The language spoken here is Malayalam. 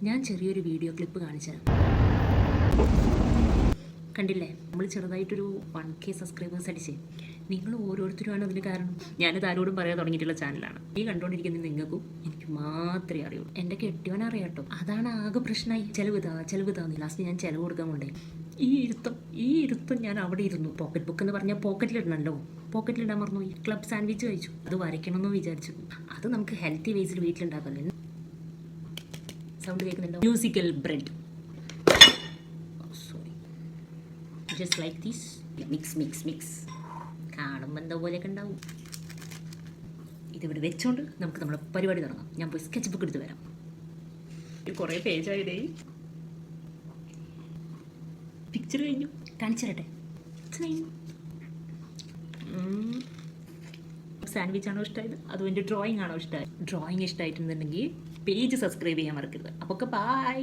ഞാൻ ചെറിയൊരു വീഡിയോ ക്ലിപ്പ് കാണിച്ചു തരാം. കണ്ടില്ലേ, നമ്മൾ ചെറുതായിട്ടൊരു 1K സബ്സ്ക്രൈബേഴ്സ് അടിച്ചേ. നിങ്ങൾ ഓരോരുത്തരുമാണ് അതിന് കാരണം. ഞാനിത് ആരോടും പറയാൻ തുടങ്ങിയിട്ടുള്ള ചാനലാണ്. ഈ കണ്ടുകൊണ്ടിരിക്കുന്ന നിങ്ങൾക്കും എനിക്ക് മാത്രമേ അറിയുള്ളൂ. എൻ്റെ കെട്ടിയവനറിയാട്ടോ. അതാണ് ആകെ പ്രശ്നമായി. ചെലവിതാന്ന് ലാസ്റ്റ് ഞാൻ ചെലവ് കൊടുക്കാൻ കൊണ്ടേ ഈ ഇരുത്തം ഞാൻ അവിടെ ഇരുന്നു. പോക്കറ്റ് ബുക്ക് എന്ന് പറഞ്ഞാൽ പോക്കറ്റിലിടണമല്ലോ. പോക്കറ്റിലിടാൻ മറന്നുപോയി. ക്ലബ് സാൻഡ്വിച്ച് കഴിച്ചു. അത് വരയ്ക്കണമെന്ന് വിചാരിച്ചു. അത് നമുക്ക് ഹെൽത്തി വേസിൽ വീട്ടിലുണ്ടാക്കാമല്ലോ. സൗണ്ട് കേൾക്കുന്നുണ്ടോ? Musical bread. Sorry. Just like this. Mix കാണുമ്പോൾ എന്താ പോലെയൊക്കെ ഉണ്ടാവും. ഇതിവിടെ വെച്ചോണ്ട് നമുക്ക് നമ്മുടെ പരിപാടി തുടങ്ങാം. ഞാൻ പോയി സ്കെച്ച് ബുക്ക് എടുത്ത് വരാം. കുറേ പേജായിടേ. പിക്ചർ കഴിഞ്ഞു. കാണിച്ചു തരട്ടെ. സാൻഡ്വിച്ച് ആണോ ഇഷ്ടമായത് അതോ എൻ്റെ ഡ്രോയിങ് ആണോ ഇഷ്ടമായത്? ഡ്രോയിങ് ഇഷ്ടമായിട്ടുണ്ടെങ്കിൽ പേജ് സബ്സ്ക്രൈബ് ചെയ്യാൻ മറക്കരുത്. അപ്പോൾ ബൈ.